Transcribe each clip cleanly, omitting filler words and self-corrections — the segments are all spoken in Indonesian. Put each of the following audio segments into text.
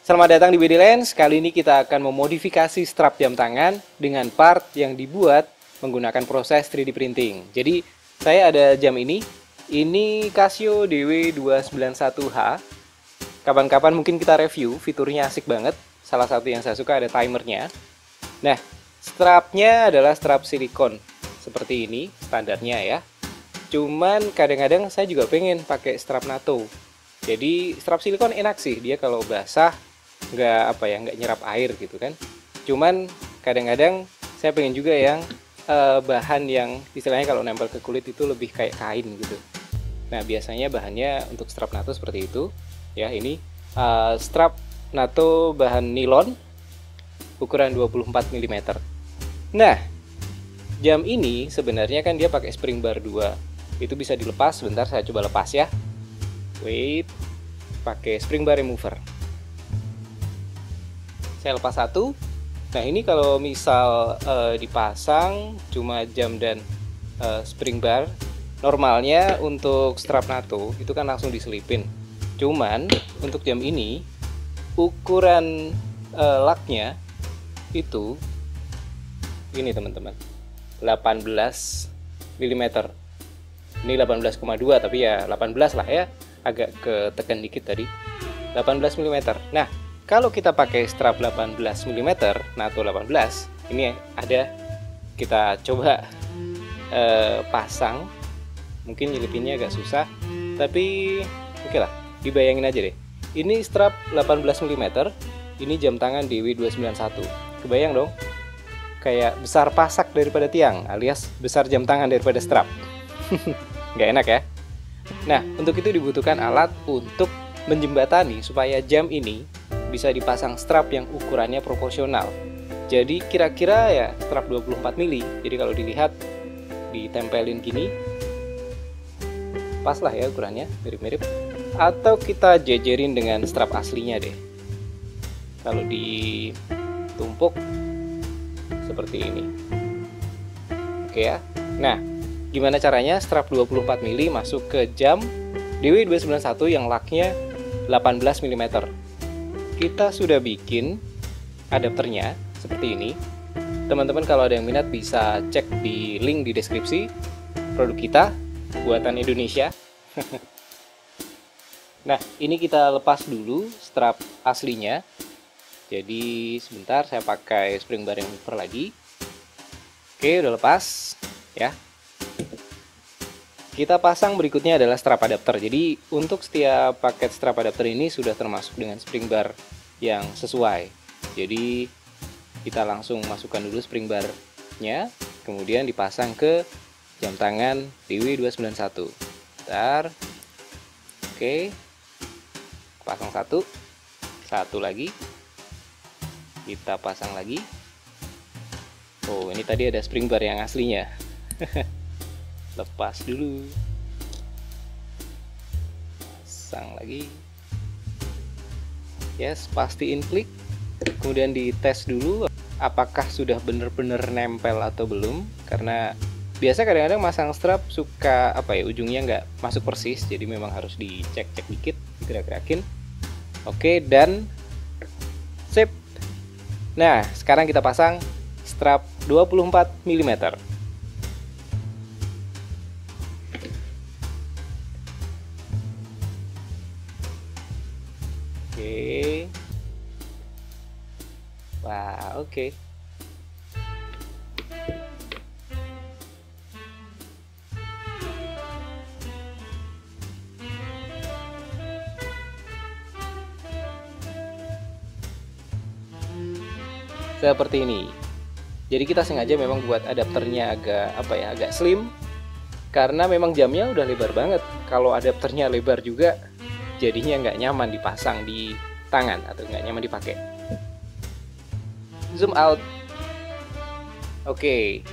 Selamat datang di BD Lens. Kali ini kita akan memodifikasi strap jam tangan dengan part yang dibuat menggunakan proses 3D printing. Jadi, saya ada jam ini. Ini Casio DW291H. Kapan-kapan mungkin kita review, fiturnya asik banget. Salah satu yang saya suka ada timernya. Nah, strapnya adalah strap silikon. Seperti ini, standarnya ya. Cuman kadang-kadang saya juga pengen pakai strap NATO. Jadi strap silikon enak sih, dia kalau basah nggak nyerap air gitu kan. Cuman kadang-kadang saya pengen juga yang bahan yang istilahnya kalau nempel ke kulit itu lebih kayak kain gitu. Nah biasanya bahannya untuk strap NATO seperti itu ya. Ini strap NATO bahan nilon ukuran 24 mm. Nah jam ini sebenarnya kan dia pakai spring bar 2. Itu bisa dilepas, sebentar saya coba lepas ya. Wait, pakai spring bar remover. Saya lepas satu. Nah ini kalau misal dipasang cuma jam dan spring bar, normalnya untuk strap NATO itu kan langsung diselipin. Cuman untuk jam ini ukuran laknya itu ini teman-teman, 18 mm. Ini 18,2 tapi ya 18 lah ya, agak ketekan dikit tadi, 18 mm. Nah kalau kita pakai strap 18 mm NATO 18, ini ada, kita coba pasang. Mungkin nyelipinnya agak susah, tapi oke lah, dibayangin aja deh. Ini strap 18 mm, ini jam tangan DW291. Kebayang dong, kayak besar pasak daripada tiang, alias besar jam tangan daripada strap. Nggak enak ya. Nah untuk itu dibutuhkan alat untuk menjembatani supaya jam ini bisa dipasang strap yang ukurannya proporsional. Jadi kira-kira ya strap 24 mili. Jadi kalau dilihat ditempelin gini, pas lah ya ukurannya, mirip-mirip. Atau kita jejerin dengan strap aslinya deh. Kalau ditumpuk seperti ini. Oke ya. Nah, gimana caranya strap 24 mili masuk ke jam DW291 yang laknya 18 mm. Kita sudah bikin adapternya seperti ini. Teman-teman kalau ada yang minat bisa cek di link di deskripsi. Produk kita buatan Indonesia. Nah ini kita lepas dulu strap aslinya. Jadi sebentar saya pakai spring bar remover lagi. Oke udah lepas ya. Kita pasang berikutnya adalah strap adapter. Jadi untuk setiap paket strap adapter ini sudah termasuk dengan spring bar yang sesuai. Jadi kita langsung masukkan dulu spring barnya, kemudian dipasang ke jam tangan DW291. Bentar. Oke. Pasang satu lagi. Kita pasang lagi. Oh, ini tadi ada spring bar yang aslinya. Lepas dulu, pasang lagi, yes, pastiin klik, kemudian dites dulu apakah sudah benar-benar nempel atau belum, karena biasa kadang-kadang masang strap suka ujungnya nggak masuk persis, jadi memang harus dicek-cek dikit, digerak-gerakin. Oke, dan sip. Nah sekarang kita pasang strap 24 mm. Oke. Wah, oke. Seperti ini. Jadi kita sengaja memang buat adapternya agak slim, karena memang jamnya udah lebar banget. Kalau adapternya lebar juga, jadinya nggak nyaman dipasang di tangan atau nggak nyaman dipakai. Zoom out. Oke,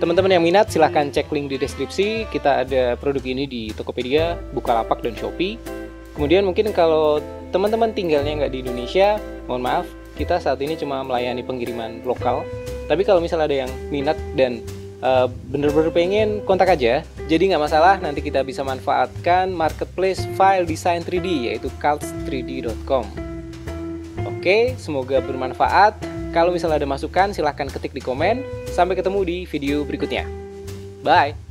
teman-teman yang minat silahkan cek link di deskripsi. Kita ada produk ini di Tokopedia, Bukalapak, dan Shopee. Kemudian mungkin kalau teman-teman tinggalnya nggak di Indonesia, mohon maaf, kita saat ini cuma melayani pengiriman lokal. Tapi kalau misalnya ada yang minat dan bener-bener pengen, kontak aja. Jadi nggak masalah, nanti kita bisa manfaatkan marketplace file desain 3D yaitu cults3d.com. Oke, semoga bermanfaat. Kalau misalnya ada masukan silahkan ketik di komen. Sampai ketemu di video berikutnya. Bye!